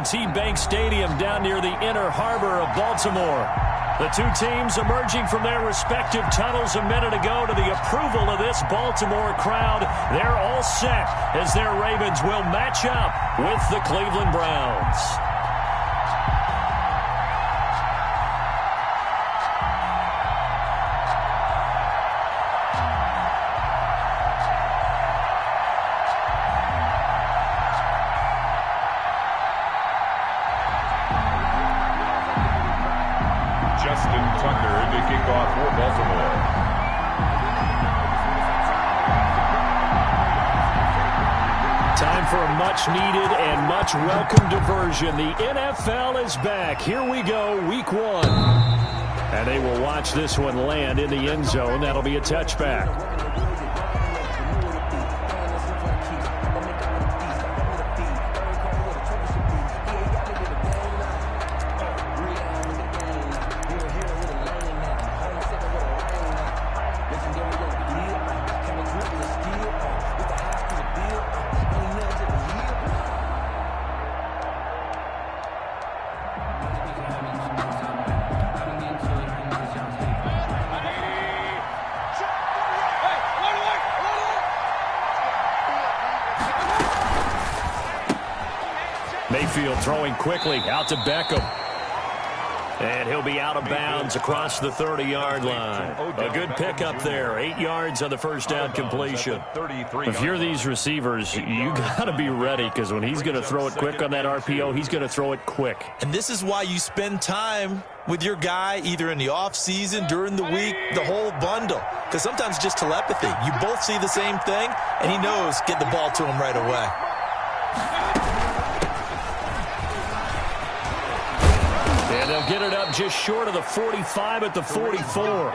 M&T Bank Stadium down near the inner harbor of Baltimore. The two teams emerging from their respective tunnels a minute ago to the approval of this Baltimore crowd. They're all set as their Ravens will match up with the Cleveland Browns. Much-needed and much-welcome diversion. The NFL is back. Here we go, week one. And they will watch this one land in the end zone. That'll be a touchback. Mayfield throwing quickly out to Beckham. And he'll be out of bounds across the 30-yard line. A good pickup there. 8 yards on the first down completion. If you're these receivers, you got to be ready because when he's going to throw it quick on that RPO, he's going to throw it quick. And this is why you spend time with your guy either in the offseason, during the week, the whole bundle. Because sometimes it's just telepathy. You both see the same thing, and he knows get the ball to him right away. And they'll get it up just short of the 45 at the 44.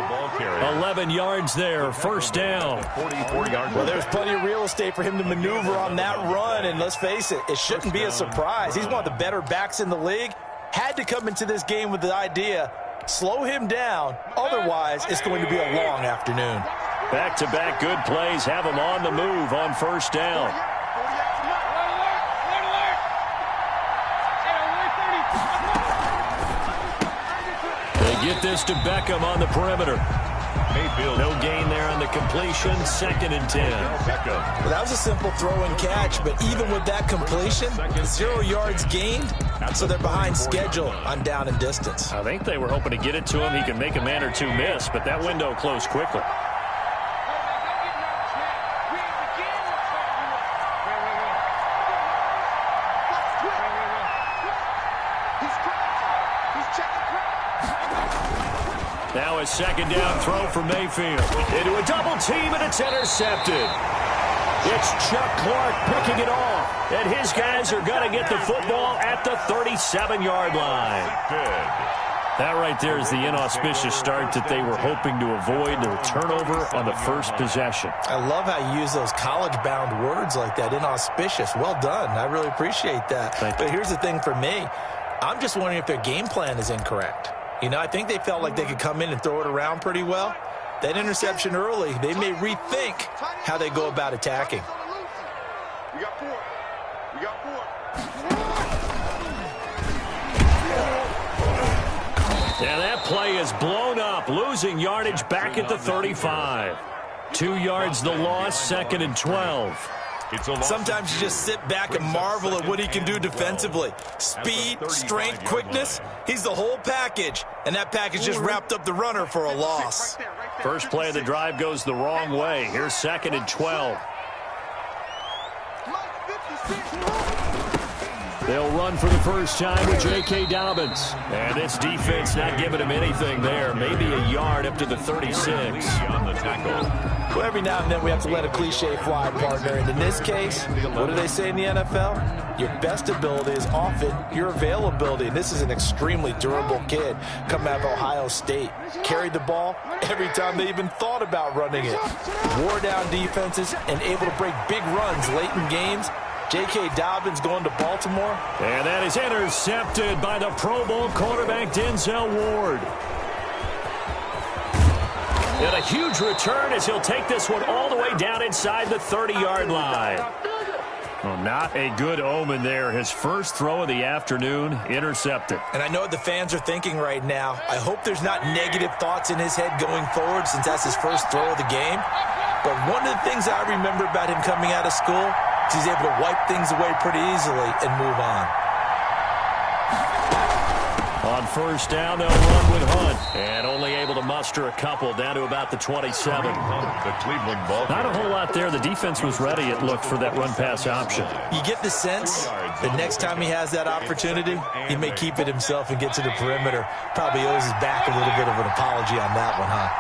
11 yards there, first down. Well, there's plenty of real estate for him to maneuver on that run, and let's face it, it shouldn't be a surprise. He's one of the better backs in the league. Had to come into this game with the idea, slow him down, otherwise it's going to be a long afternoon. Back-to-back good plays have him on the move on first down. Get this to Beckham on the perimeter. Mayfield. No gain there on the completion. 2nd and 10. Well, that was a simple throw and catch, but even with that completion, 0 yards gained, so they're behind schedule on down and distance. I think they were hoping to get it to him. He can make a man or two miss, but that window closed quickly. Now a second down throw for Mayfield. Into a double team, and it's intercepted. It's Chuck Clark picking it off. And his guys are going to get the football at the 37-yard line. That right there is the inauspicious start that they were hoping to avoid, the turnover on the first possession. I love how you use those college-bound words like that, inauspicious. Well done. I really appreciate that. But here's the thing for me. I'm just wondering if their game plan is incorrect. You know, I think they felt like they could come in and throw it around pretty well. That interception early, they may rethink how they go about attacking. We got 4. We got 4. Yeah, that play is blown up, losing yardage back at the 35. 2 yards the loss, 2nd and 12. Sometimes you just sit back and marvel at what he can do defensively. Speed, strength, quickness, he's the whole package. And that package just wrapped up the runner for a loss. First play of the drive goes the wrong way. Here's 2nd and 12. They'll run for the first time with J.K. Dobbins. And this defense not giving him anything there. Maybe a yard up to the 36. On the tackle. Well, every now and then we have to let a cliche fly, partner. And in this case, what do they say in the NFL? Your best ability is often your availability. And this is an extremely durable kid coming out of Ohio State. Carried the ball every time they even thought about running it. Wore down defenses and able to break big runs late in games. J.K. Dobbins going to Baltimore. And that is intercepted by the Pro Bowl quarterback Denzel Ward. And a huge return as he'll take this one all the way down inside the 30-yard line. Well, not a good omen there. His first throw of the afternoon, intercepted. And I know what the fans are thinking right now. I hope there's not negative thoughts in his head going forward since that's his first throw of the game. But one of the things I remember about him coming out of school is he's able to wipe things away pretty easily and move on. On first down, they'll run with Hunt. And only able to muster a couple down to about the 27. The Cleveland ball. Not a whole lot there. The defense was ready, it looked, for that run-pass option. You get the sense that next time he has that opportunity, he may keep it himself and get to the perimeter. Probably owes his back a little bit of an apology on that one, huh?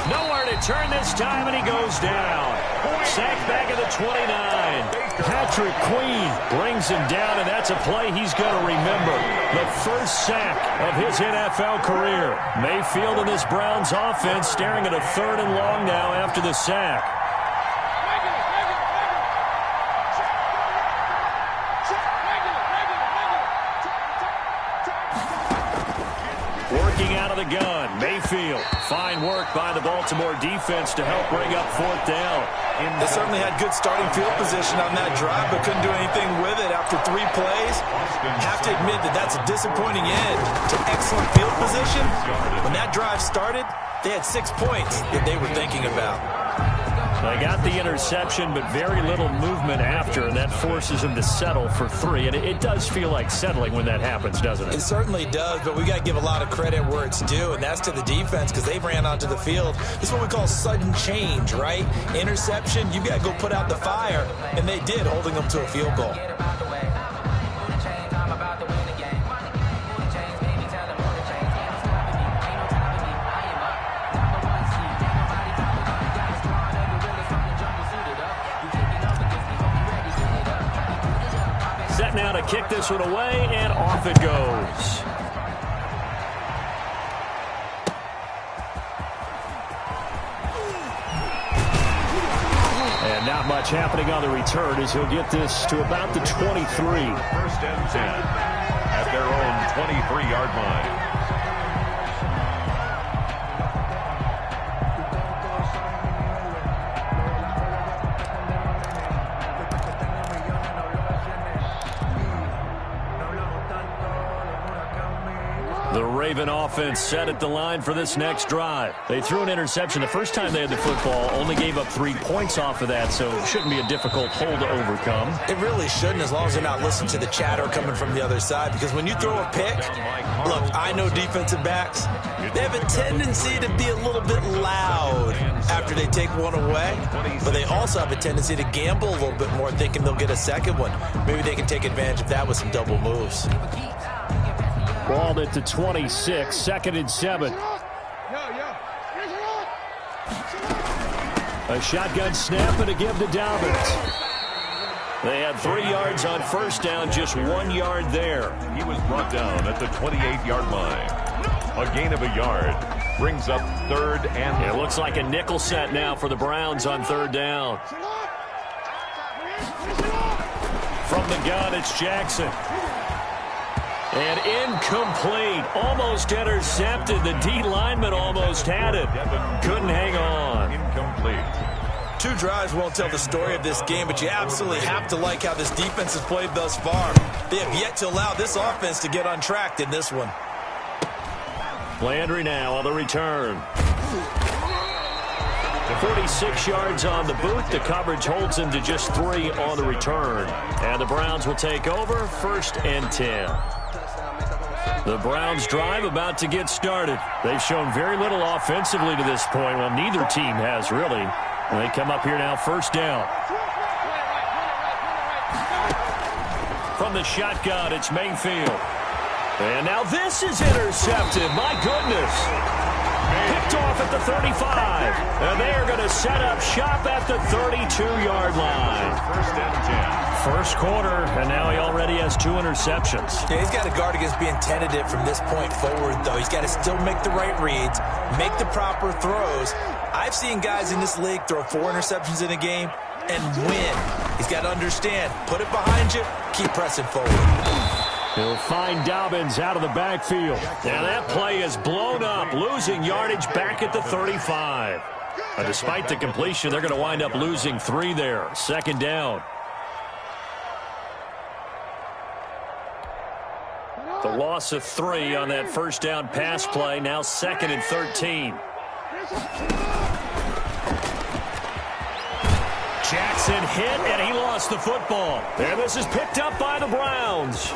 Nowhere to turn this time, and he goes down. Sacked back at the 29. Patrick Queen brings him down, and that's a play he's going to remember. The first sack of his NFL career. Mayfield and this Browns offense staring at a 3rd and long now after the sack. Working out of the gun, Mayfield. Fine work by the Baltimore defense to help bring up 4th down. They certainly had good starting field position on that drive, but couldn't do anything with it after 3 plays. Have to admit that that's a disappointing end to excellent field position. When that drive started, they had 6 points that they were thinking about. They got the interception, but very little movement after, and that forces him to settle for 3. And it does feel like settling when that happens, doesn't it? It certainly does, but we got to give a lot of credit where it's due, and that's to the defense because they ran onto the field. This is what we call sudden change, right? Interception, you got to go put out the fire, and they did, holding them to a field goal. Now to kick this one away, and off it goes. And not much happening on the return as he'll get this to about the 23. 1st and 10 at their own 23-yard line. The Raven offense set at the line for this next drive. They threw an interception the first time they had the football, only gave up 3 points off of that, so it shouldn't be a difficult hole to overcome. It really shouldn't, as long as they're not listening to the chatter coming from the other side, because when you throw a pick, look, I know defensive backs, they have a tendency to be a little bit loud after they take one away, but they also have a tendency to gamble a little bit more, thinking they'll get a second one. Maybe they can take advantage of that with some double moves. Balled at the 26, 2nd and 7. A shotgun snap and a give to Dobbins. They had 3 yards on first down, just 1 yard there. He was brought down at the 28-yard line. A gain of a yard brings up 3rd and... It looks like a nickel set now for the Browns on 3rd down. From the gun, it's Jackson. And incomplete. Almost intercepted. The D lineman almost had it. Couldn't hang on. Incomplete. 2 drives won't tell the story of this game, but you absolutely have to like how this defense has played thus far. They have yet to allow this offense to get untracked in this one. Landry now on the return. 46 yards on the boot. The coverage holds him to just 3 on the return. And the Browns will take over, 1st and 10. The Browns drive about to get started. They've shown very little offensively to this point. Well, neither team has really. And they come up here now, 1st down. From the shotgun, it's Mayfield. And now this is intercepted. My goodness. Picked off at the 35. And they are going to set up shop at the 32-yard line. 1st and 10. First quarter, and now he already has 2 interceptions. Yeah, he's got to guard against being tentative from this point forward, though. He's got to still make the right reads, make the proper throws. I've seen guys in this league throw 4 interceptions in a game and win. He's got to understand, put it behind you, keep pressing forward. He'll find Dobbins out of the backfield. Now that play is blown up, losing yardage back at the 35. Despite the completion, they're going to wind up losing 3 there. Second down. The loss of 3 on that first down pass play. Now 2nd and 13. Jackson hit, and he lost the football. And this is picked up by the Browns.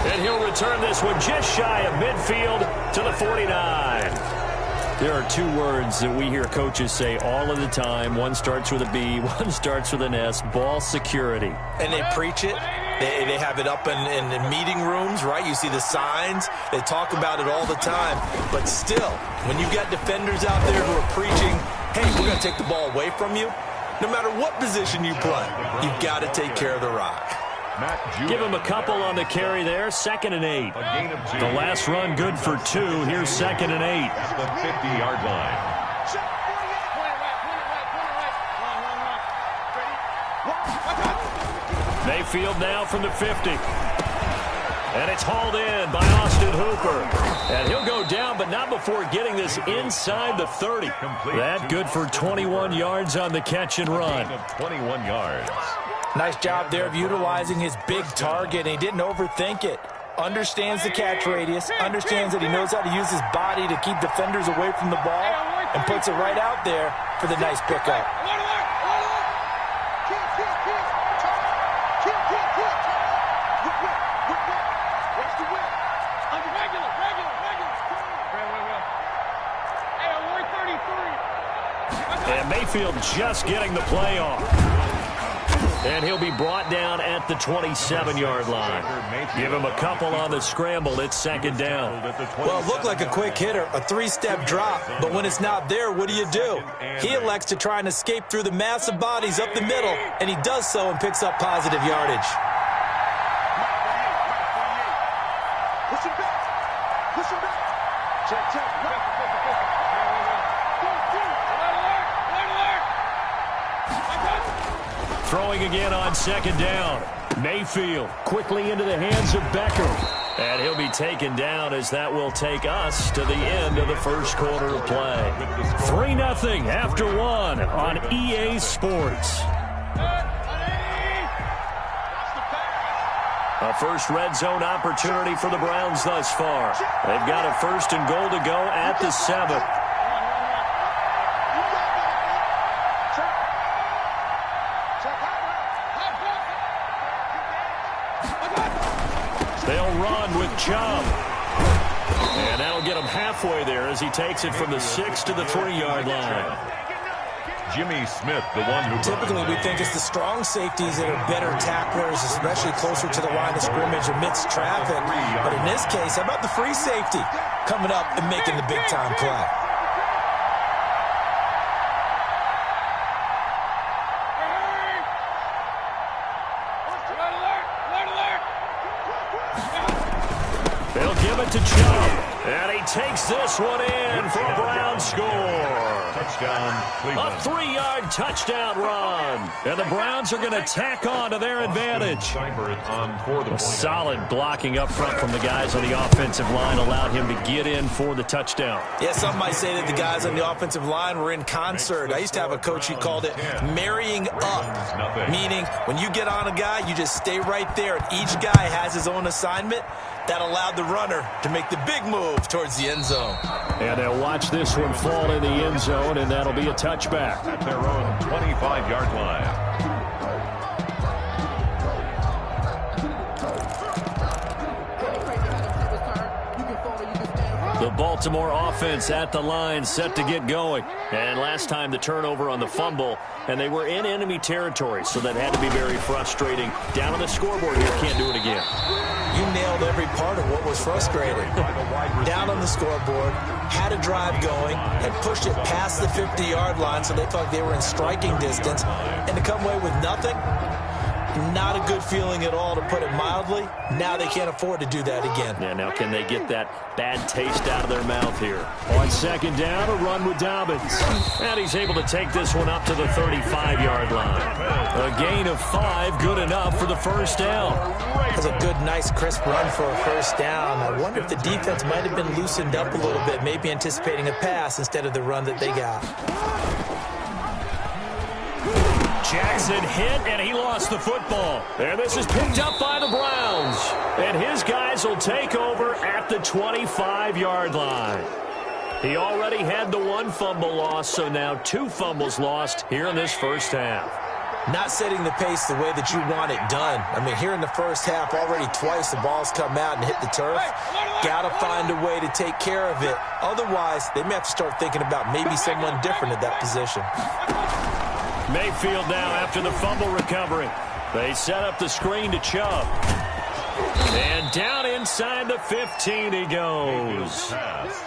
And he'll return this one just shy of midfield to the 49. There are 2 words that we hear coaches say all of the time. One starts with a B, one starts with an S. Ball security. And they preach it. They have it up in meeting rooms, right? You see the signs. They talk about it all the time. But still, when you've got defenders out there who are preaching, hey, we're going to take the ball away from you, no matter what position you play, you've got to take care of the rock. Give him a couple on the carry there. 2nd and 8. The last run good for 2. Here's 2nd and 8. At the 50-yard line. Mayfield now from the 50. And it's hauled in by Austin Hooper. And he'll go down, but not before getting this inside the 30. That good for 21 yards on the catch and run. 21 yards. Nice job there of utilizing his big target, and he didn't overthink it. Understands the catch radius, understands that he knows how to use his body to keep defenders away from the ball, and puts it right out there for the nice pickup. And Mayfield just getting the play off. And he'll be brought down at the 27-yard line. Give him a couple on the scramble. It's 2nd down. Well, it looked like a quick hitter, a 3-step drop. But when it's not there, what do? He elects to try and escape through the massive bodies up the middle, and he does so and picks up positive yardage. Push him back. Push him back. Check. Throwing again on 2nd down. Mayfield quickly into the hands of Becker. And he'll be taken down as that will take us to the end of the first quarter of play. 3-0 after 1 on EA Sports. A first red zone opportunity for the Browns thus far. They've got a 1st and goal to go at the 7. They'll run with Chubb. And that'll get him halfway there as he takes it from the 6 to the 3-yard line. Jimmy Smith, the one who... Typically, we think it's the strong safeties that are better tacklers, especially closer to the line of scrimmage amidst traffic. But in this case, how about the free safety coming up and making the big-time play? They'll give it to Chubb. And he takes this one in for a Brown score. Touchdown, Cleveland. A 3-yard touchdown run. And the Browns are going to tack on to their advantage. A solid blocking up front from the guys on the offensive line allowed him to get in for the touchdown. Yeah, some might say that the guys on the offensive line were in concert. I used to have a coach who called it marrying up, meaning when you get on a guy, you just stay right there. Each guy has his own assignment. That allowed the runner to make the big move towards the end zone. And they'll watch this one fall in the end zone, and that'll be a touchback. At their own 25-yard line. The Baltimore offense at the line, set to get going. And last time the turnover on the fumble, and they were in enemy territory, so that had to be very frustrating. Down on the scoreboard here, can't do it again. You nailed every part of what was frustrating. Down on the scoreboard, had a drive going, had pushed it past the 50-yard line, so they thought they were in striking distance, and to come away with nothing, not a good feeling at all, to put it mildly. Now they can't afford to do that again. Yeah, now can they get that bad taste out of their mouth here? On 2nd down, a run with Dobbins. And he's able to take this one up to the 35-yard line. A gain of 5, good enough for the first down. That's a good, nice, crisp run for a first down. I wonder if the defense might have been loosened up a little bit, maybe anticipating a pass instead of the run that they got. Jackson hit, and he lost the football. And this is picked up by the Browns. And his guys will take over at the 25-yard line. He already had the one fumble loss, so now 2 fumbles lost here in this first half. Not setting the pace the way that you want it done. I mean, here in the first half, already twice the ball's come out and hit the turf. Got to find a way to take care of it. Otherwise, they may have to start thinking about maybe someone different at that position. Mayfield now after the fumble recovery. They set up the screen to Chubb. And down inside the 15 he goes.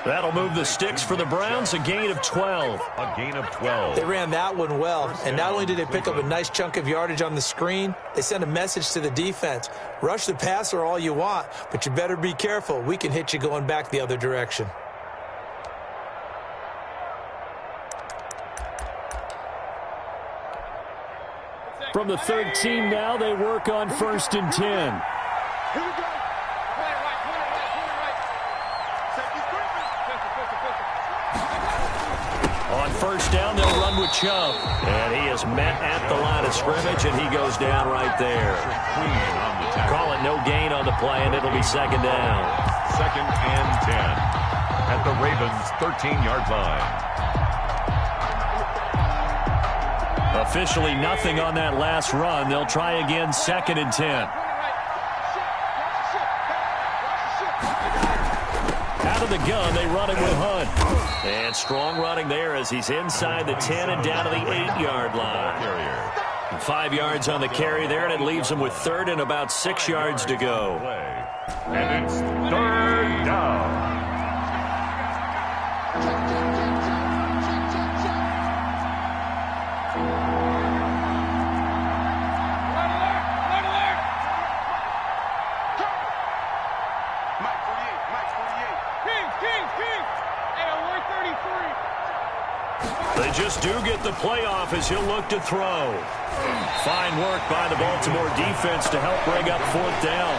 That'll move the sticks for the Browns, a gain of 12. A gain of 12. They ran that one well, and not only did they pick up a nice chunk of yardage on the screen, they sent a message to the defense. Rush the passer all you want, but you better be careful. We can hit you going back the other direction. From the 13 now, they work on 1st and 10. Here we go. Play it right. Safety's On 1st down, they'll run with Chubb. And he is met at the line of scrimmage, and he goes down right there. Call it no gain on the play, and it'll be 2nd down. 2nd and 10 at the Ravens' 13-yard line. Officially nothing on that last run. They'll try again, 2nd and 10. Out of the gun, they run it with Hunt. And strong running there as he's inside the 10 and down to the 8-yard line. 5 yards on the carry there, and it leaves him with 3rd and about 6 yards to go. And it's 3rd down. They just do get the playoff as he'll look to throw. Fine work by the Baltimore defense to help bring up 4th down.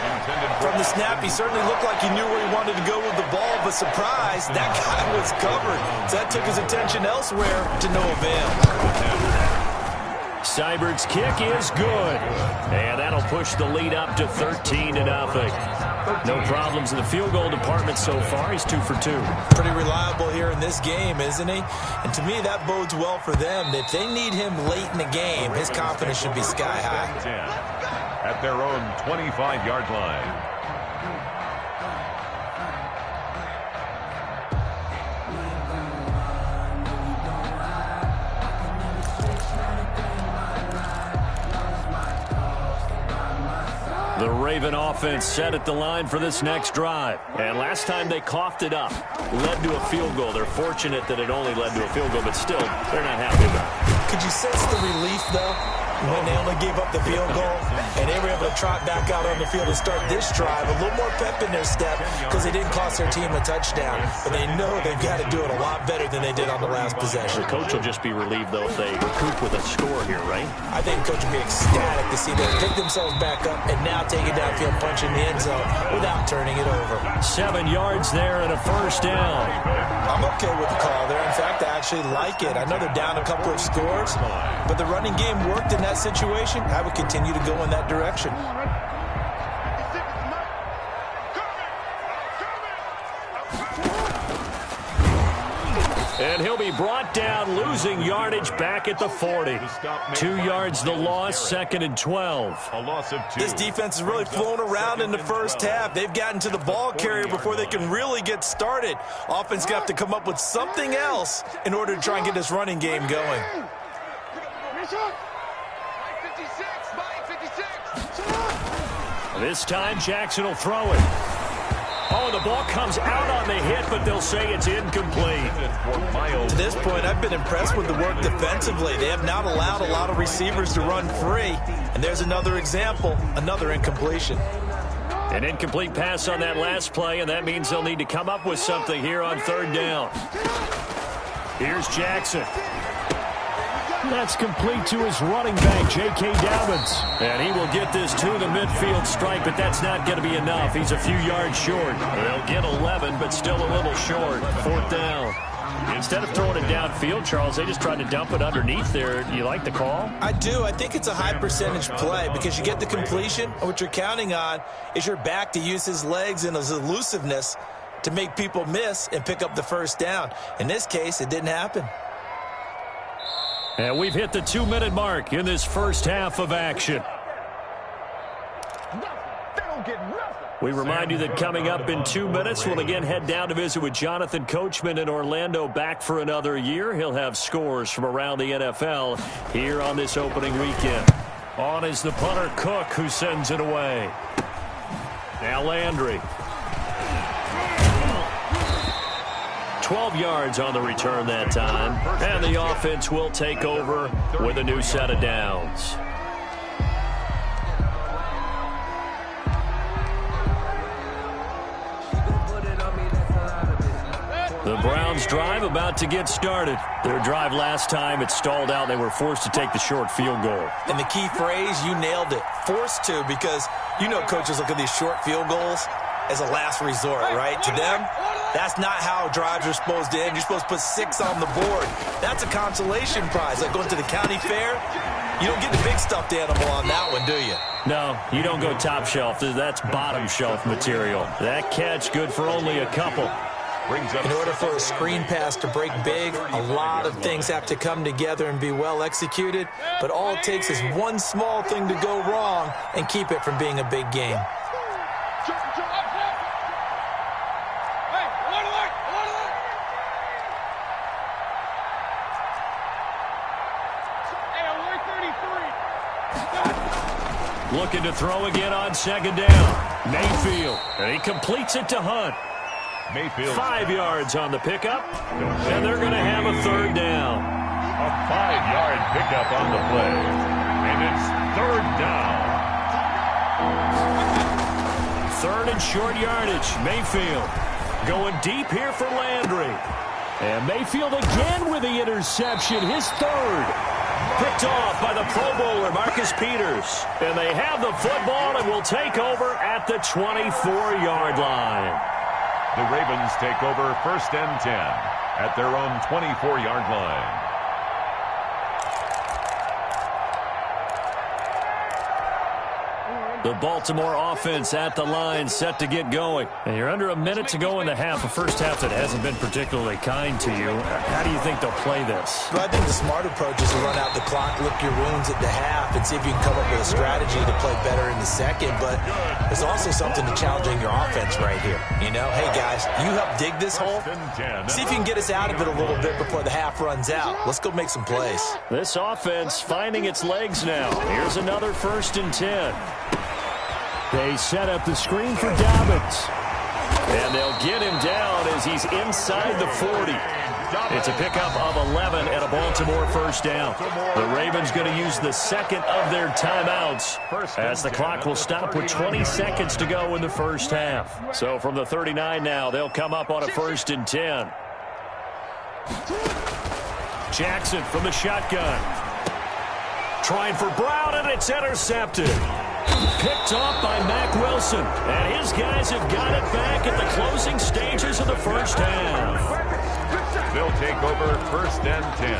From the snap, he certainly looked like he knew where he wanted to go with the ball, but surprise, that guy was covered. So that took his attention elsewhere to no avail. Seibert's kick is good. And that'll push the lead up to 13-0. No problems in the field goal department so far. He's 2 for 2. Pretty reliable here in this game, isn't he? And to me, that bodes well for them. If they need him late in the game, his confidence should be sky high. At their own 25-yard line. The Raven offense set at the line for this next drive. And last time they coughed it up, led to a field goal. They're fortunate that it only led to a field goal, but still, they're not happy about it. Could you sense the relief, though, when they only gave up the field goal and they were able to trot back out on the field and start this drive? A little more pep in their step because they didn't cost their team a touchdown. But they know they've got to do it a lot better than they did on the last possession. The coach will just be relieved, though, if they recoup with a score here, right? I think the coach will be ecstatic to see them pick themselves back up and now take it downfield, punch in the end zone without turning it over. 7 yards there and a 1st down. I'm okay with the call there. In fact, I actually like it. I know they're down a couple of scores, but the running game worked in that situation. I would continue to go in that direction. And he'll be brought down, losing yardage back at the 40. 2 yards the loss, 2nd and 12. A loss of 2. This defense has really flown around in the first half. They've gotten to the ball carrier before they can really get started. Offense got to come up with something else in order to try and get this running game going. This time Jackson will throw it. Oh, the ball comes out on the hit, but they'll say it's incomplete. To this point, I've been impressed with the work defensively. They have not allowed a lot of receivers to run free. And there's another example, another incompletion. An incomplete pass on that last play, and that means they'll need to come up with something here on 3rd down. Here's Jackson. That's complete to his running back, J.K. Dobbins. And he will get this to the midfield stripe, but that's not going to be enough. He's a few yards short. They'll get 11, but still a little short. 4th down. Instead of throwing it downfield, Charles, they just tried to dump it underneath there. Do you like the call? I do. I think it's a high percentage play because you get the completion, and what you're counting on is your back to use his legs and his elusiveness to make people miss and pick up the first down. In this case, it didn't happen. And we've hit the 2-minute mark in this first half of action. We remind you that coming up in 2 minutes, we'll again head down to visit with Jonathan Coachman in Orlando, back for another year. He'll have scores from around the NFL here on this opening weekend. On is the punter, Cook, who sends it away. Now Landry. 12 yards on the return that time. And the offense will take over with a new set of downs. The Browns' drive about to get started. Their drive last time, it stalled out. They were forced to take the short field goal. And the key phrase, you nailed it. Forced to, because you know coaches look at these short field goals as a last resort, right? To them, that's not how drives are supposed to end. You're supposed to put 6 on the board. That's a consolation prize. Like going to the county fair, you don't get the big stuffed animal on that one, do you? No, you don't go top shelf. That's bottom shelf material. That catch good for only a couple. In order for a screen pass to break big, a lot of things have to come together and be well executed, but all it takes is one small thing to go wrong and keep it from being a big game. Looking to throw again on second down. Mayfield, and he completes it to Hunt. Mayfield. 5 yards on the pickup, and they're going to have a third down. A 5-yard pickup on the play, and it's third down. Third and short yardage. Mayfield going deep here for Landry. And Mayfield again with the interception, his third. Picked off by the Pro Bowler, Marcus Peters. And they have the football and will take over at the 24-yard line. The Ravens take over first and 10 at their own 24-yard line. The Baltimore offense at the line, set to get going. And you're under a minute to go in the half, a first half that hasn't been particularly kind to you. How do you think they'll play this? Well, I think the smart approach is to run out the clock, lick your wounds at the half, and see if you can come up with a strategy to play better in the second. But there's also something to challenging your offense right here. You know, hey, guys, you help dig this hole. See if you can get us out of it a little bit before the half runs out. Let's go make some plays. This offense finding its legs now. Here's another first and 10. They set up the screen for Dobbins. And they'll get him down as he's inside the 40. It's a pickup of 11 and a Baltimore first down. The Ravens going to use the second of their timeouts as the clock will stop with 20 seconds to go in the first half. So from the 39 now, they'll come up on a first and 10. Jackson from the shotgun. Trying for Brown, and it's intercepted. Picked off by Mack Wilson. And his guys have got it back at the closing stages of the first half. They'll take over first and 10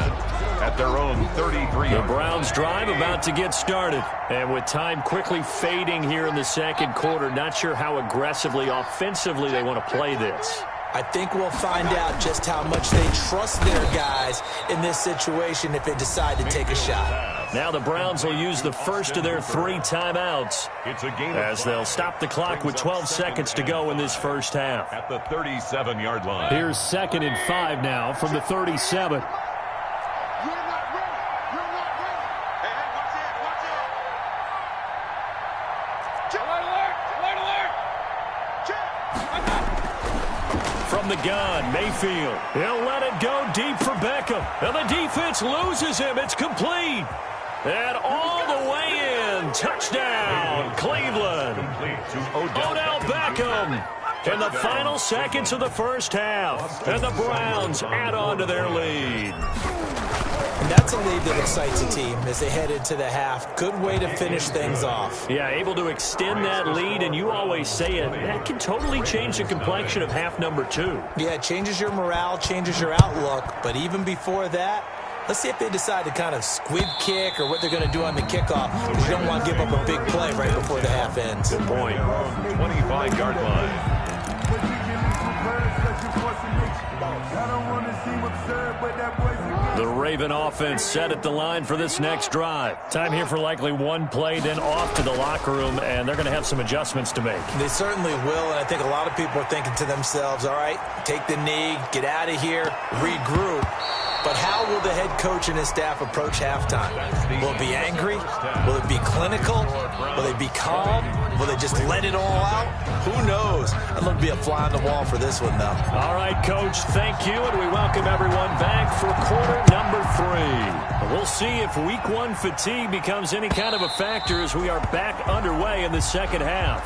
at their own 33. The Browns drive about to get started. And with time quickly fading here in the second quarter, not sure how aggressively, offensively they want to play this. I think we'll find out just how much they trust their guys in this situation if they decide to take a shot. Now the Browns will use the first of their 3 timeouts as they'll stop the clock with 12 seconds to go in this first half. At the 37-yard line. Here's 2nd and 5 now from the 37. From the gun, Mayfield. He'll let it go deep for Beckham. And the defense loses him. It's complete. And all the way in. Touchdown, Cleveland. Odell Beckham in the final seconds of the first half. And the Browns add on to their lead. And that's a lead that excites a team as they head into the half. Good way to finish things off. Yeah, able to extend that lead, and you always say it, that can totally change the complexion of half number 2. Yeah, it changes your morale, changes your outlook. But even before that, let's see if they decide to kind of squib kick or what they're going to do on the kickoff. Because you don't want to give up a big play right before the half ends. Good point. 25-yard line. The Raven offense set at the line for this next drive. Time here for likely one play, then off to the locker room, and they're going to have some adjustments to make. They certainly will, and I think a lot of people are thinking to themselves, all right, take the knee, get out of here, regroup. But how will the head coach and his staff approach halftime? Will it be angry? Will it be clinical? Will they be calm? Will they just let it all out? Who knows? I'd love to be a fly on the wall for this one, though. All right, Coach, thank you, and we welcome everyone back for quarter number 3. We'll see if week 1 fatigue becomes any kind of a factor as we are back underway in the second half.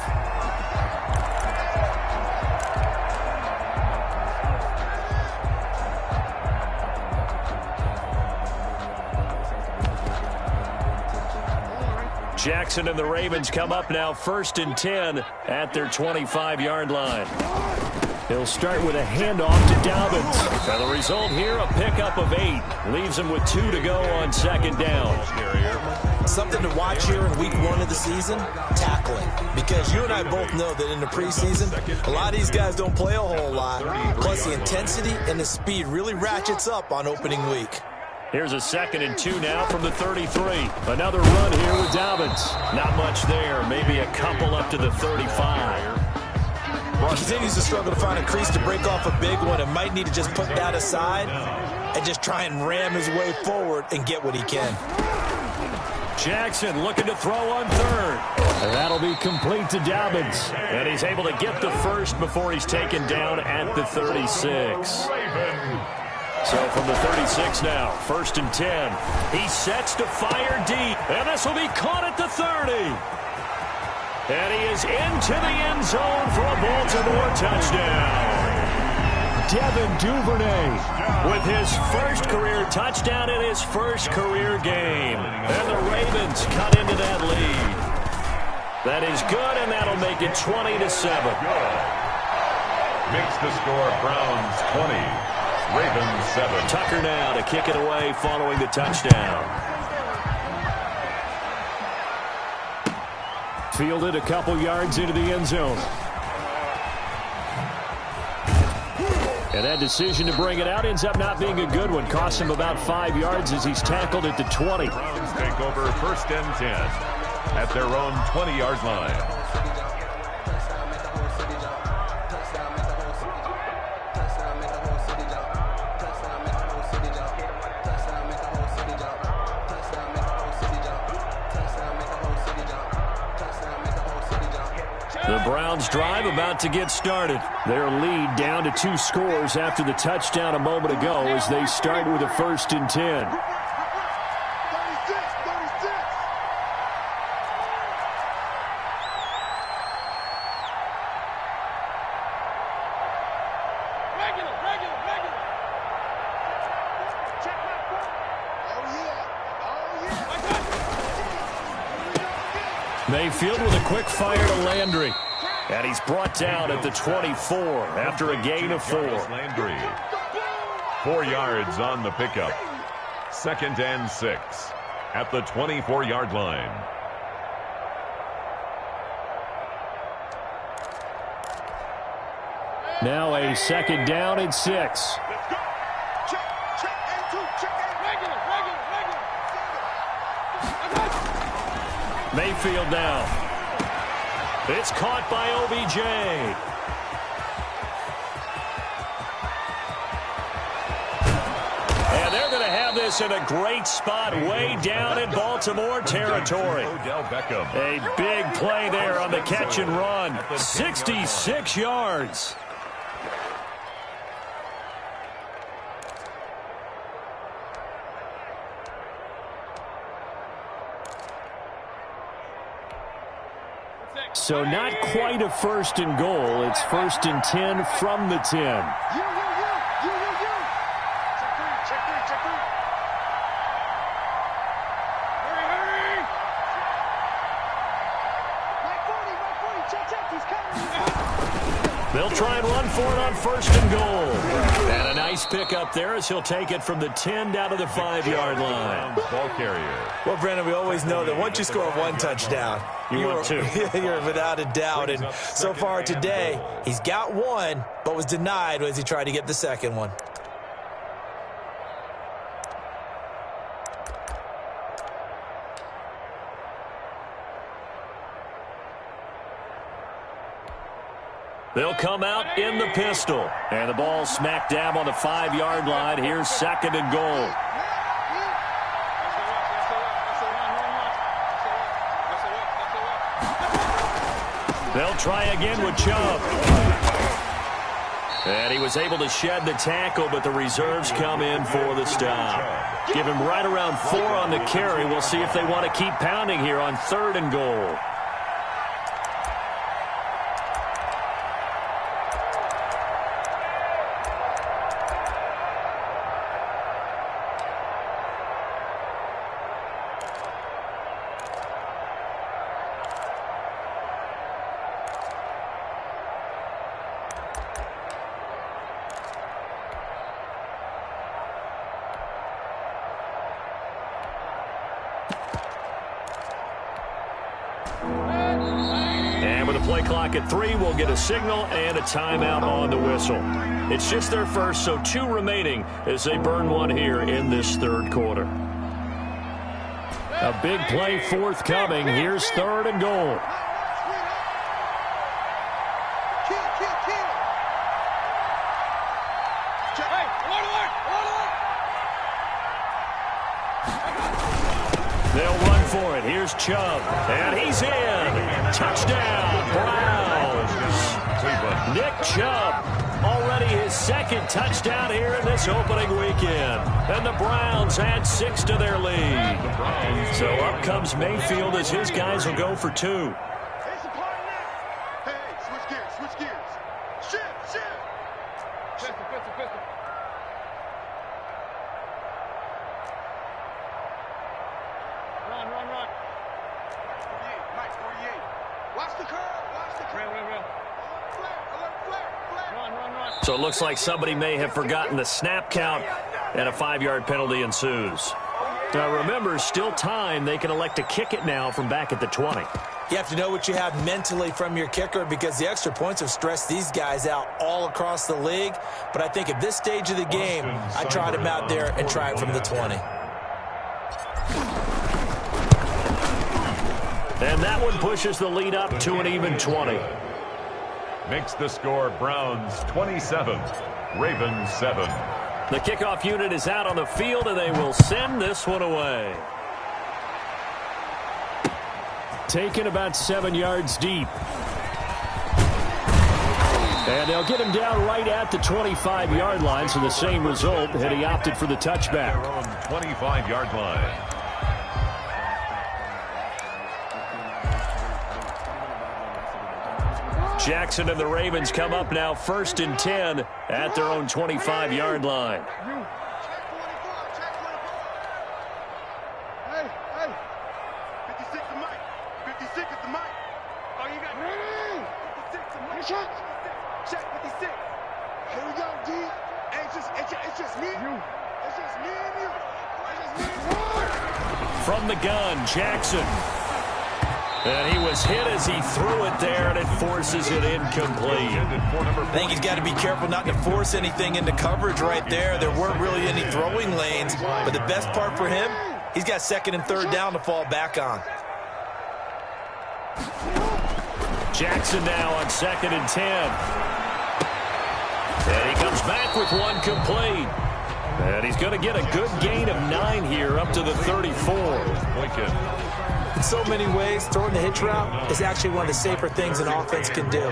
Jackson and the Ravens come up now 1st and 10 at their 25-yard line. He'll start with a handoff to Dobbins. And the result here, a pickup of 8. Leaves him with 2 to go on 2nd down. Something to watch here in week 1 of the season, tackling. Because you and I both know that in the preseason, a lot of these guys don't play a whole lot. Plus the intensity and the speed really ratchets up on opening week. Here's a 2nd and 2 now from the 33. Another run here with Dobbins. Not much there. Maybe a couple up to the 35. He continues to struggle to find a crease to break off a big one and might need to just put that aside and just try and ram his way forward and get what he can. Jackson looking to throw on 3rd. And that'll be complete to Dobbins. And he's able to get the first before he's taken down at the 36. So from the 36 now, 1st and 10. He sets to fire deep. And this will be caught at the 30. And he is into the end zone for a Baltimore touchdown. Devin Duvernay with his first career touchdown in his first career game. And the Ravens cut into that lead. That is good, and that'll make it 20-7. Makes the score Browns 20, Ravens 7. Tucker now to kick it away following the touchdown. Fielded a couple yards into the end zone. And that decision to bring it out ends up not being a good one. Costs him about 5 yards as he's tackled at the 20. Browns take over 1st and 10 at their own 20-yard line. The Browns drive about to get started. Their lead down to 2 scores after the touchdown a moment ago as they start with a 1st and 10. Mayfield with a quick fire to Landry. And he's brought down at the 24 after a gain of 4. Landry, 4 yards on the pickup. 2nd and 6 at the 24-yard line. Now a 2nd down and 6. Mayfield now. It's caught by OBJ. And they're going to have this in a great spot way down in Baltimore territory. A big play there on the catch and run. 66 yards. So not quite a first and goal. It's first and 10 from the 10. You. Check three. Hurry. Mike 40. Check. He's coming. They'll try and run for it on first and goal. And a nice pickup there as he'll take it from the 10 down to the 5-yard line. Ball carrier. Well, Brandon, we always know that once you score one touchdown, You want two. You're without a doubt. And so far today, he's got one, but was denied as he tried to get the second one. They'll come out in the pistol. And the ball smack dab on the 5-yard line. Here's second and goal. They'll try again with Chubb. And he was able to shed the tackle, but the reserves come in for the stop. Give him right around 4 on the carry. We'll see if they want to keep pounding here on third and goal. And with a play clock at 3, we'll get a signal and a timeout on the whistle. It's just their first, so 2 remaining as they burn one here in this third quarter. A big play forthcoming. Here's third and goal. They'll run for it. Here's Chubb. And he's in. Touchdown, Browns. Nick Chubb, already his second touchdown here in this opening weekend. And the Browns add 6 to their lead. So up comes Mayfield as his guys will go for 2. Hey, switch gears. Shift. Pistol. Run. Mike, 48. Watch the curve. Real. Flare. Run. So it looks like somebody may have forgotten the snap count, and a 5-yard penalty ensues. Now remember, still time. They can elect to kick it now from back at the 20. You have to know what you have mentally from your kicker because the extra points have stressed these guys out all across the league. But I think at this stage of the game, I tried him out there and try it from the 20. And that one pushes the lead up to an even 20. Makes the score Browns 27, Ravens 7. The kickoff unit is out on the field, and they will send this one away. Taken about 7 yards deep. And they'll get him down right at the 25-yard line, so the same result had he opted for the touchback. Their own 25-yard line. Jackson and the Ravens come up now first and 10 at their own 25-yard line. Check 24. Hey. 56 to Mike. 56 is the Mike. Oh, you got 56 to Mike. Check 56. Here we go, D. It's just me. It's just me and you. From the gun, Jackson. And he was hit as he threw it there, and it forces it incomplete. I think he's got to be careful not to force anything into coverage right there. There weren't really any throwing lanes, but the best part for him, he's got second and third down to fall back on. Jackson now on second and 10. And he comes back with one complete. And he's going to get a good gain of 9 here up to the 34. In so many ways, throwing the hitch route is actually one of the safer things an offense can do.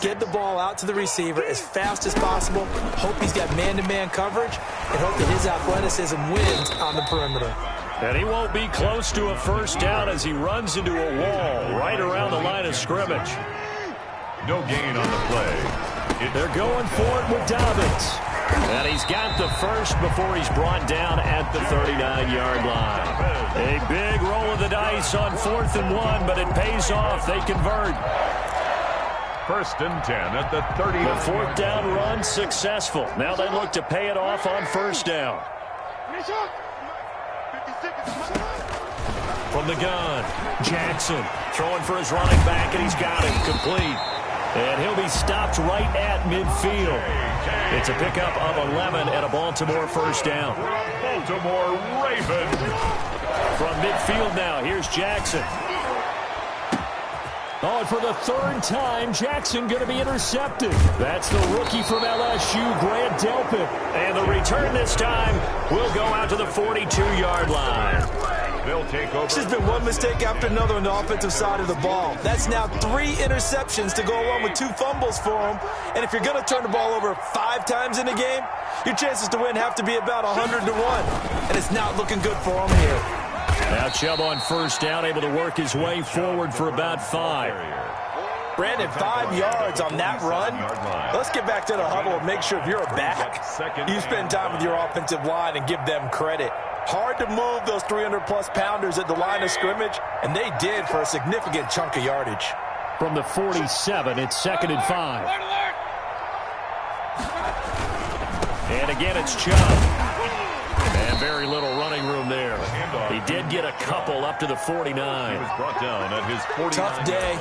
Get the ball out to the receiver as fast as possible, hope he's got man-to-man coverage, and hope that his athleticism wins on the perimeter. And he won't be close to a first down as he runs into a wall right around the line of scrimmage. No gain on the play. They're going for it with Dobbins. And he's got the first before he's brought down at the 39-yard line. A big roll of the dice on 4th and 1, but it pays off. They convert. 1st and 10 at the 30. The 4th down run successful. Now they look to pay it off on 1st down. From the gun, Jackson throwing for his running back, and he's got it complete. And he'll be stopped right at midfield. It's a pickup of 11 and a Baltimore first down. Baltimore Ravens. From midfield now, here's Jackson. Oh, and for the 3rd time, Jackson going to be intercepted. That's the rookie from LSU, Grant Delpit. And the return this time will go out to the 42-yard line. They'll take over. This has been one mistake after another on the offensive side of the ball. That's now 3 interceptions to go along with 2 fumbles for him. And if you're going to turn the ball over 5 times in a game, your chances to win have to be about 100 to 1. And it's not looking good for him here. Now Chubb on first down, able to work his way forward for about 5. Brandon, 5 yards on that run. Let's get back to the huddle and make sure if you're a back, you spend time with your offensive line and give them credit. Hard to move those 300-plus pounders at the line of scrimmage, and they did for a significant chunk of yardage. From the 47, it's 2nd and 5. And again, it's Chubb. And very little running room there. He did get a couple up to the 49. He was brought down at his 49. Tough day,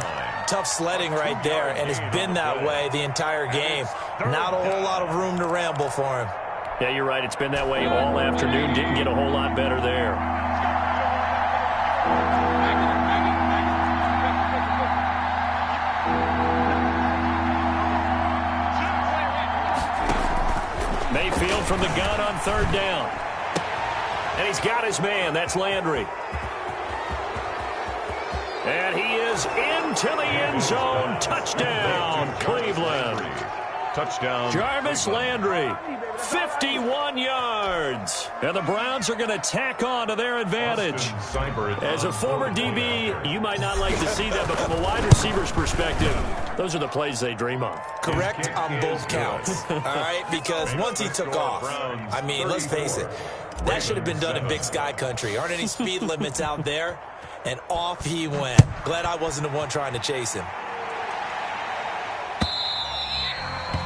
tough sledding right there, and it's been that way the entire game. Not a whole lot of room to ramble for him. Yeah, you're right. It's been that way all afternoon. Didn't get a whole lot better there. Mayfield from the gun on 3rd down. And he's got his man. That's Landry. And he is into the end zone. Touchdown, Cleveland. Touchdown. Jarvis Landry, 51 yards. And the Browns are going to tack on to their advantage. As a former DB, you might not like to see that, but from a wide receiver's perspective, those are the plays they dream of. Correct on both counts, all right? Because once he took off, I mean, let's face it, that should have been done in Big Sky country. Aren't any speed limits out there? And off he went. Glad I wasn't the one trying to chase him.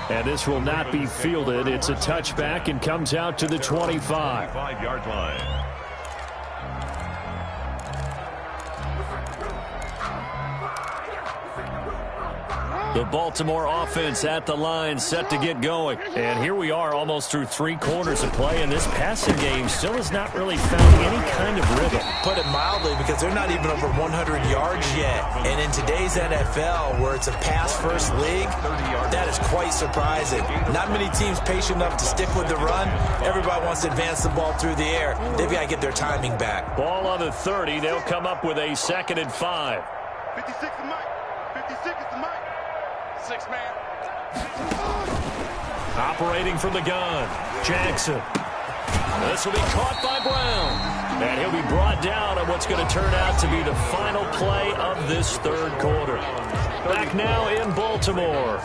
And this will not be fielded. It's a touchback and comes out to the 25. 5-yard line. The Baltimore offense at the line, set to get going. And here we are almost through 3 quarters of play, and this passing game still has not really found any kind of rhythm. Put it mildly, because they're not even over 100 yards yet. And in today's NFL, where it's a pass-first league, that is quite surprising. Not many teams patient enough to stick with the run. Everybody wants to advance the ball through the air. They've got to get their timing back. Ball on the 30. They'll come up with a 2nd and 5. 56 to Mike. 56 to Mike. 6 man. Operating from the gun, Jackson. This will be caught by Brown. And he'll be brought down on what's going to turn out to be the final play of this 3rd quarter. Back now in Baltimore.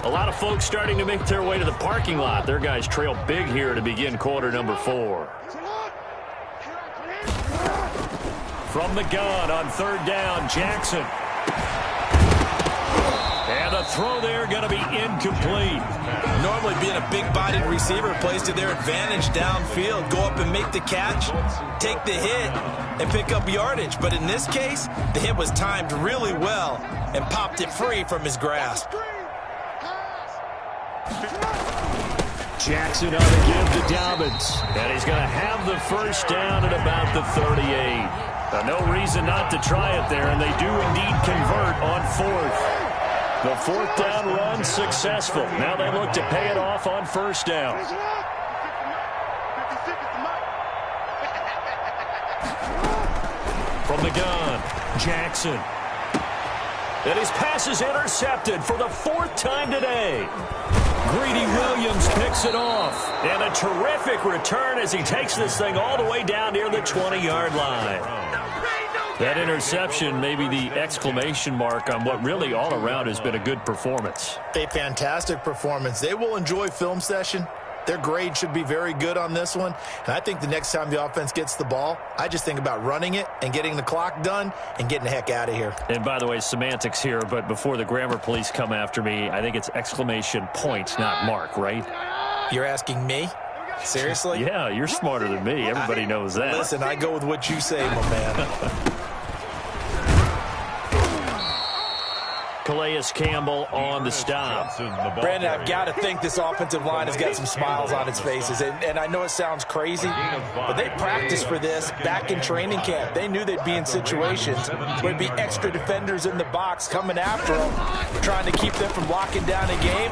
A lot of folks starting to make their way to the parking lot. Their guys trail big here to begin quarter number 4. From the gun on 3rd down, Jackson. And the throw there going to be incomplete. Normally being a big-bodied receiver plays to their advantage downfield. Go up and make the catch, take the hit, and pick up yardage. But in this case, the hit was timed really well and popped it free from his grasp. Jackson on the give to Dobbins. And he's going to have the first down at about the 38. No reason not to try it there, and they do indeed convert on 4th. The 4th down run successful. Now they look to pay it off on 1st down. From the gun, Jackson. And his pass is intercepted for the 4th time today. Greedy Williams picks it off. And a terrific return as he takes this thing all the way down near the 20-yard line. That interception may be the exclamation mark on what really all around has been a good performance. A fantastic performance. They will enjoy film session. Their grade should be very good on this one. And I think the next time the offense gets the ball, I just think about running it and getting the clock done and getting the heck out of here. And by the way, semantics here, but before the grammar police come after me, I think it's exclamation point, not mark, right? You're asking me? Seriously? Yeah, you're smarter than me. Everybody knows that. Listen, I go with what you say, my man. Calais Campbell on the stop. Brandon, I've got to think this offensive line has got some smiles on its faces. And I know it sounds crazy, but they practiced for this back in training camp. They knew they'd be in situations where there'd be extra defenders in the box coming after them, trying to keep them from locking down a game.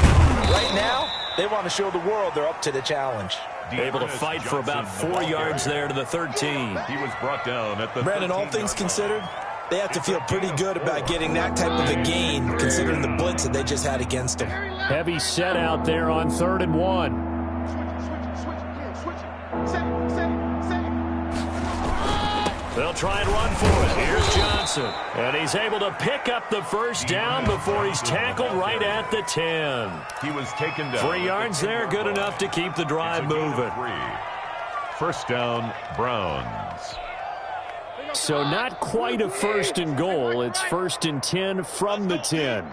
Right now, they want to show the world they're up to the challenge. Able to fight for about 4 yards there to the 13. He was brought down at the Brandon, all things considered, they have to feel pretty good about getting that type of a gain, considering the blitz that they just had against them. Heavy set out there on 3rd and 1. They'll try and run for it. Here's Johnson. And he's able to pick up the first down before he's tackled right at the 10. He was taken down. 3 yards there, good enough to keep the drive moving. First down, Browns. So not quite a 1st and goal. It's 1st and 10 from the 10.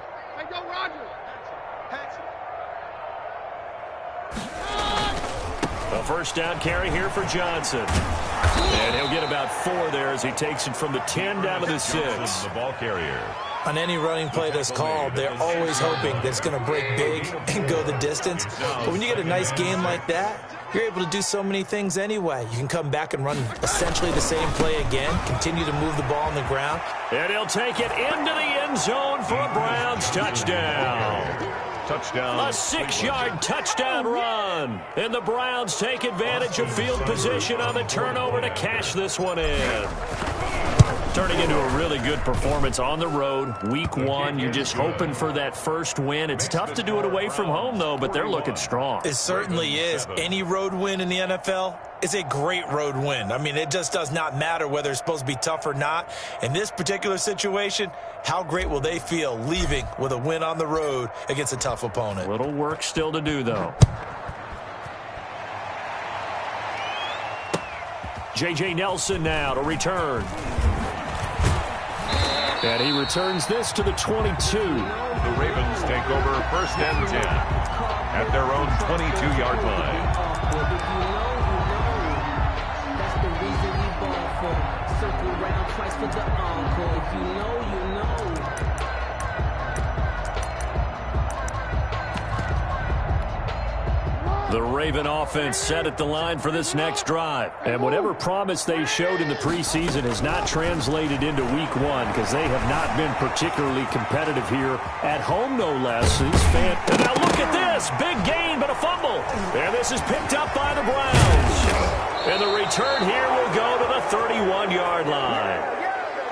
A first down carry here for Johnson. And he'll get about 4 there as he takes it from the 10 down to the 6. The ball carrier. On any running play that's called, they're always hoping that it's going to break big and go the distance. But when you get a nice game like that, you're able to do so many things anyway. You can come back and run essentially the same play again, continue to move the ball on the ground. And he'll take it into the end zone for a Browns touchdown. Touchdown. A 6-yard touchdown run. And the Browns take advantage of field position on the turnover to cash this one in. Turning into a really good performance on the road. Week 1, you're just hoping for that first win. It's tough to do it away from home, though, but they're looking strong. It certainly is. Any road win in the NFL is a great road win. I mean, it just does not matter whether it's supposed to be tough or not. In this particular situation, how great will they feel leaving with a win on the road against a tough opponent? Little work still to do, though. J.J. Nelson now to return. And he returns this to the 22. The Ravens take over 1st and 10 at their own 22-yard line. That's the reason we ball for. Circle round twice for the encore. If you know, you know. The Raven offense set at the line for this next drive. And whatever promise they showed in the preseason has not translated into week 1 because they have not been particularly competitive here at home, no less. And now look at this. Big gain, but a fumble. And this is picked up by the Browns. And the return here will go to the 31-yard line.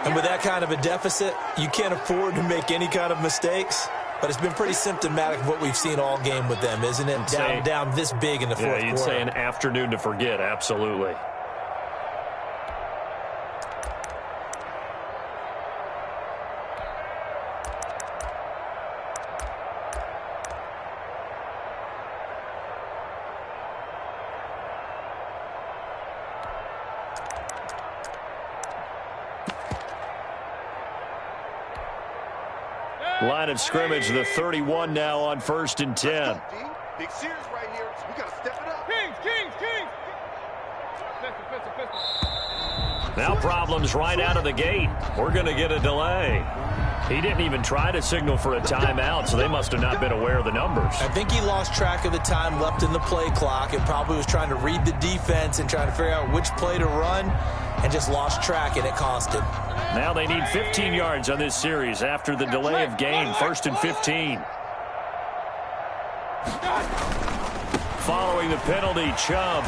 And with that kind of a deficit, you can't afford to make any kind of mistakes. But it's been pretty symptomatic of what we've seen all game with them, isn't it? Down this big in the fourth quarter. You'd say an afternoon to forget, absolutely. Line of scrimmage, the 31 now on 1st and 10. Big series right here. We got to step it up. Kings. Now problems right out of the gate. We're going to get a delay. He didn't even try to signal for a timeout, so they must have not been aware of the numbers. I think he lost track of the time left in the play clock and probably was trying to read the defense and trying to figure out which play to run and just lost track, and it cost him. Now they need 15 yards on this series after the delay of game. 1st and 15. Following the penalty, Chubb.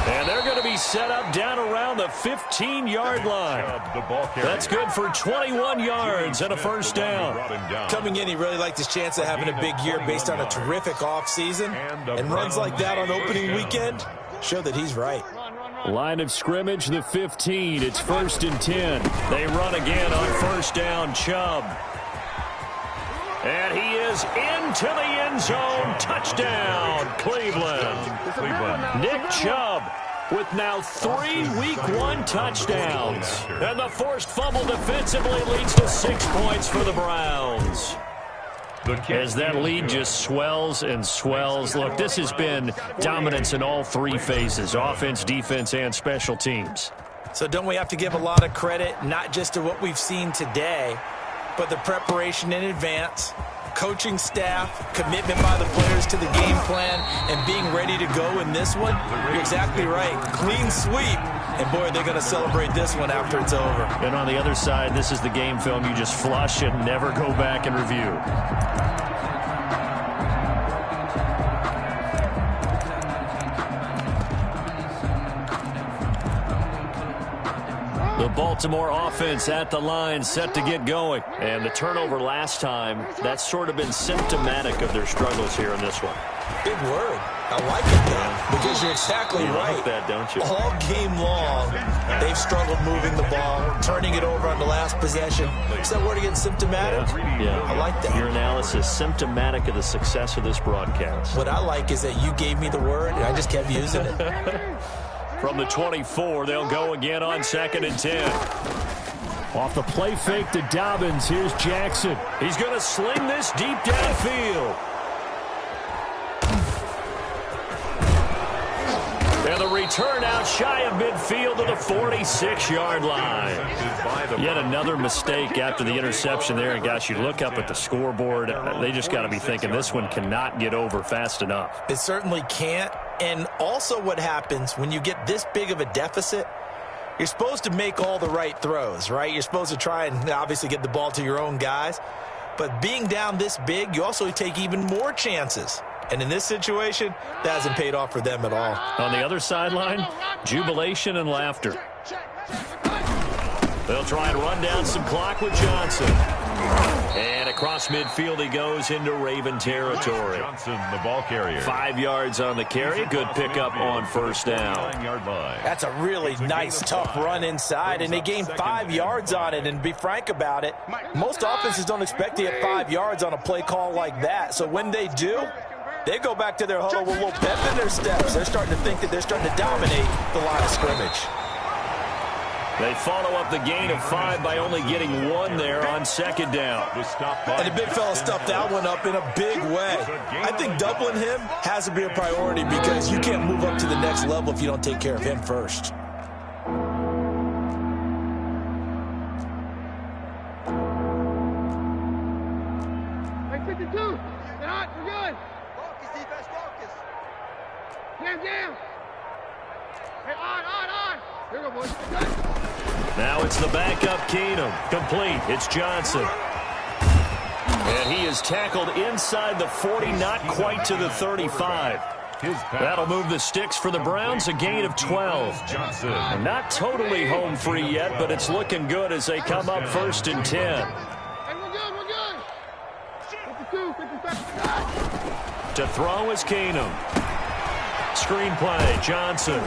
And they're going to be set up down around the 15-yard line. That's good for 21 yards and a first down. Coming in, he really liked his chance of having a big year based on a terrific offseason. And runs like that on opening weekend show that he's right. Line of scrimmage, the 15. It's 1st and 10. They run again on first down, Chubb. And he is into the end zone. Touchdown, Cleveland. Nick Chubb with now 3 Week 1 touchdowns. And the forced fumble defensively leads to 6 points for the Browns. As that lead just swells and swells. Look, this has been dominance in all 3 phases, offense, defense, and special teams. So don't we have to give a lot of credit, not just to what we've seen today, but the preparation in advance, coaching staff, commitment by the players to the game plan, and being ready to go in this one? You're exactly right. Clean sweep. And, boy, they're going to celebrate this one after it's over. And on the other side, this is the game film you just flush and never go back and review. The Baltimore offense at the line, set to get going. And the turnover last time, that's sort of been symptomatic of their struggles here in this one. Big word. I like it, though, because you're exactly right. Like that, don't you? All game long, they've struggled moving the ball, turning it over on the last possession. Is that word again, symptomatic? Yeah. I like that. Your analysis, symptomatic of the success of this broadcast. What I like is that you gave me the word, and I just kept using it. From the 24, they'll go again on 2nd and 10. Off the play fake to Dobbins, here's Jackson. He's going to sling this deep downfield. And the return out shy of midfield to the 46-yard line. Yet another mistake after the interception there. And, gosh, you look up at the scoreboard, they just got to be thinking this one cannot get over fast enough. It certainly can't. And also what happens when you get this big of a deficit, you're supposed to make all the right throws, right? You're supposed to try and obviously get the ball to your own guys. But being down this big, you also take even more chances. And in this situation, that hasn't paid off for them at all. On the other sideline, jubilation and laughter. They'll try and run down some clock with Johnson. And across midfield he goes into Raven territory. Johnson, the ball carrier. 5 yards on the carry. Good pickup on first down. That's a really nice, tough run inside, and they gained 5 yards on it. And to be frank about it, most offenses don't expect to get 5 yards on a play call like that. So when they do, they go back to their huddle with a little pep in their steps. They're starting to think that they're starting to dominate the line of scrimmage. They follow up the gain of 5 by only getting 1 there on 2nd down. And the big fella stuffed that one up in a big way. I think doubling him has to be a priority because you can't move up to the next level if you don't take care of him first. Hey, 52. Get hot. We're good. Focus, defense, focus. Jam. Hey, on. Here we go, boys. Good. Now it's the backup Keenum. Complete. It's Johnson. And he is tackled inside the 40, not quite to the 35. That'll move the sticks for the Browns, a gain of 12. And not totally home free yet, but it's looking good as they come up 1st and 10. Hey, we're good. 52, 57. To throw is Keenum. Screenplay, Johnson.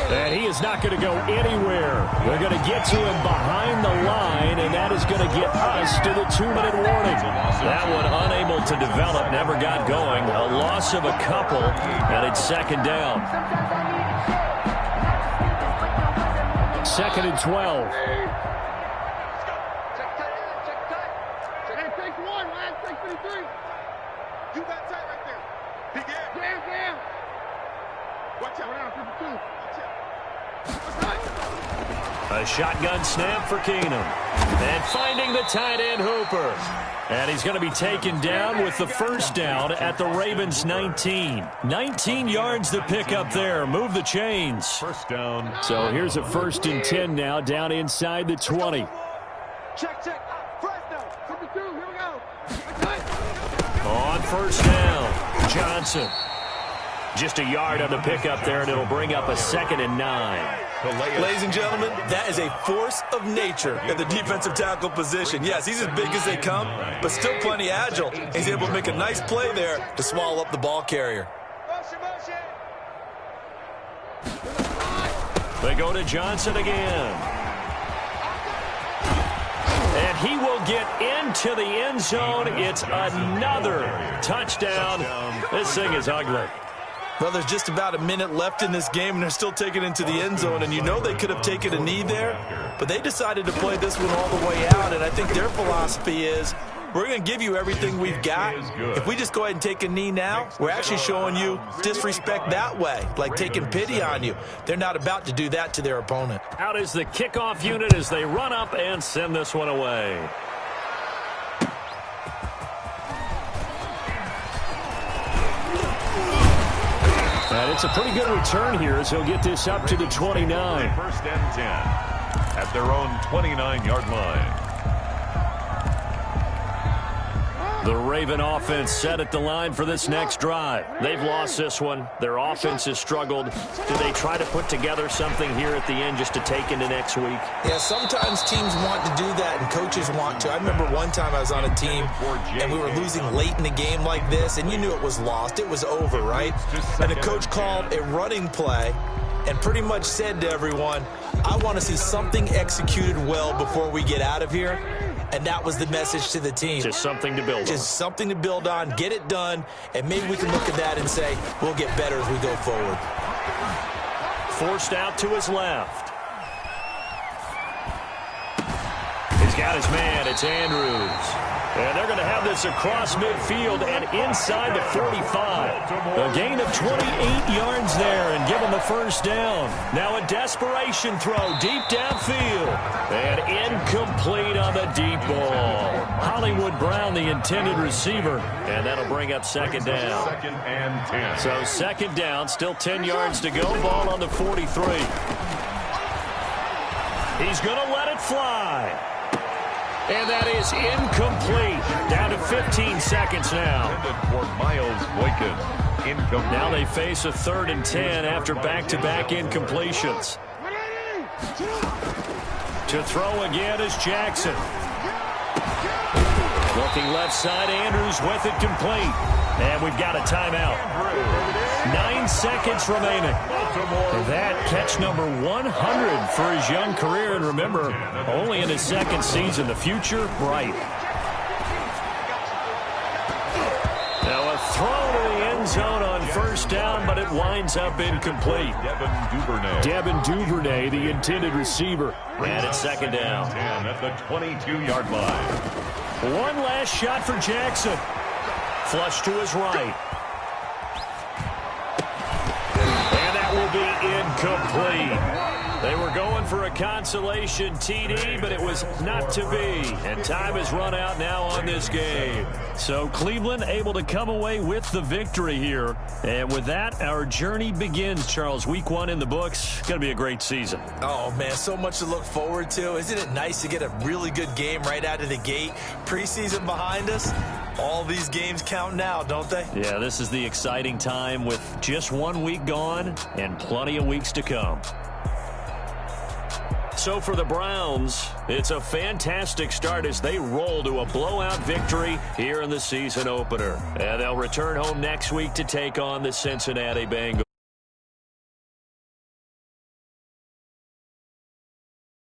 And he is not going to go anywhere. They're going to get to him behind the line, and that is going to get us to the 2-minute warning. That one unable to develop, never got going. A loss of a couple, and it's 2nd down. 2nd and 12. Hey, take 1, lad. Take 53. You got tight right there. Big air. Jam. Watch out. 52. A shotgun snap for Keenum. And finding the tight end Hooper. And he's going to be taken down with the first down at the Ravens 19. 19 yards to pick up there. Move the chains. First down. So here's a 1st and 10 now down inside the 20. Check. Fresno. 52. Here we go. On first down, Johnson. Just a yard on the pickup there, and it'll bring up a 2nd and 9. Ladies and gentlemen, that is a force of nature in the defensive tackle position. Yes, he's as big as they come, but still plenty agile. He's able to make a nice play there to swallow up the ball carrier. They go to Johnson again. And he will get into the end zone. It's another touchdown. This thing is ugly. Well, there's just about a minute left in this game, and they're still taking it into the end zone. And you know they could have taken a knee there, but they decided to play this one all the way out. And I think their philosophy is, we're going to give you everything we've got. If we just go ahead and take a knee now, we're actually showing you disrespect that way, like taking pity on you. They're not about to do that to their opponent. Out is the kickoff unit as they run up and send this one away. And it's a pretty good return here as he'll get this up to the 29. 1st and 10 at their own 29-yard line. The Raven offense set at the line for this next drive. They've lost this one. Their offense has struggled. Do they try to put together something here at the end just to take into next week? Yeah, sometimes teams want to do that and coaches want to. I remember one time I was on a team and we were losing late in the game like this, and you knew it was lost. It was over, right? And the coach called a running play and pretty much said to everyone, I want to see something executed well before we get out of here. And that was the message to the team. Just something to build on. Just something to build on, get it done, and maybe we can look at that and say, we'll get better as we go forward. Forced out to his left. He's got his man. It's Andrews. And they're going to have this across midfield and inside the 45. A gain of 28 yards there and give them the first down. Now a desperation throw deep downfield. And incomplete on the deep ball. Hollywood Brown, the intended receiver. And that'll bring up 2nd down. 2nd and 10. So 2nd down, still 10 yards to go. Ball on the 43. He's going to let it fly. And that is incomplete. Down to 15 seconds now. For Miles Boykin. Incomplete. Now they face a 3rd and 10 after back-to-back incompletions. To throw again is Jackson. Looking left side, Andrews with it complete. And we've got a timeout. 9 seconds remaining. That catch number 100 for his young career. And remember, only in his 2nd season. The future bright. Now a throw to the end zone on 1st down, but it winds up incomplete. Devin Duvernay, the intended receiver. And it's 2nd down. 10 at the 22-yard line. One last shot for Jackson. Flush to his right. And that will be incomplete. They were going for a consolation TD, but it was not to be. And time has run out now on this game. So Cleveland able to come away with the victory here. And with that, our journey begins, Charles. Week 1 in the books. Going to be a great season. Oh, man, so much to look forward to. Isn't it nice to get a really good game right out of the gate? Preseason behind us. All these games count now, don't they? Yeah, this is the exciting time with just 1 week gone and plenty of weeks to come. So for the Browns, it's a fantastic start as they roll to a blowout victory here in the season opener. And they'll return home next week to take on the Cincinnati Bengals.